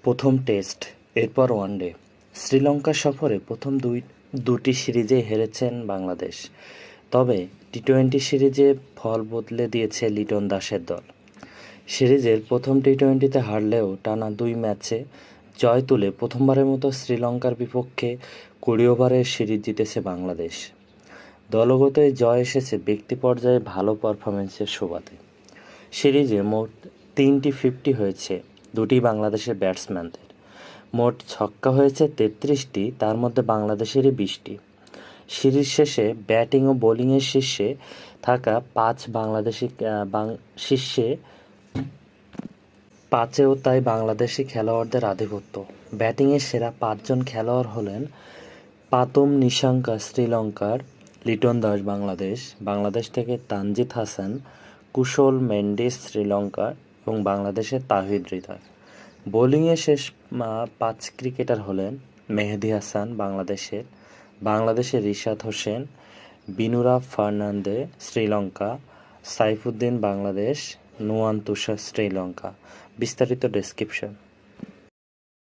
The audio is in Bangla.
প্রথম টেস্ট, এরপর ওয়ানডে। শ্রীলঙ্কা সফরে প্রথম দুটি সিরিজে হেরেছেন বাংলাদেশ। তবে টি-টোয়েন্টি সিরিজে ফল বদলে দিয়েছে লিটন দাসের দল। সিরিজের প্রথম টি-টোয়েন্টিতে হারলেও টানা ২ ম্যাচে জয় তুলে প্রথমবারের মতো শ্রীলঙ্কার বিপক্ষে ২০ ওভারের সিরিজ জিতেছে বাংলাদেশ। দলগত এই জয় এসেছে ব্যক্তি পর্যায়ে ভালো পারফরম্যান্সের সুবাদে। সিরিজে মোট ৩টি 50 হয়েছে দুটি বাংলাদেশের ব্যাটসম্যানদের। মোট ছক্কা হয়েছে ৩৩টি, তার মধ্যে বাংলাদেশেরই ২০টি। সিরিজ শেষে ব্যাটিং ও বোলিংয়ের শীর্ষে থাকা শীর্ষে পাঁচেও তাই বাংলাদেশি খেলোয়াড়দের আধিপত্য। ব্যাটিংয়ে সেরা ৫ জন খেলোয়াড় হলেন পাতুম নিসাঙ্কা শ্রীলঙ্কার, লিটন দাস বাংলাদেশ থেকে তানজিদ হাসান, কুশল মেন্ডিস শ্রীলঙ্কার এবং বাংলাদেশের তাহিদ হৃদয়। বোলিংয়ে শেষ ৫ ক্রিকেটার হলেন মেহেদী হাসান বাংলাদেশের রিশাদ হোসেন, বিনুরা ফার্নান্দে শ্রীলঙ্কা, সাইফুদ্দিন বাংলাদেশ, নুয়ান তুষার শ্রীলঙ্কা। বিস্তারিত ডেসক্রিপশন।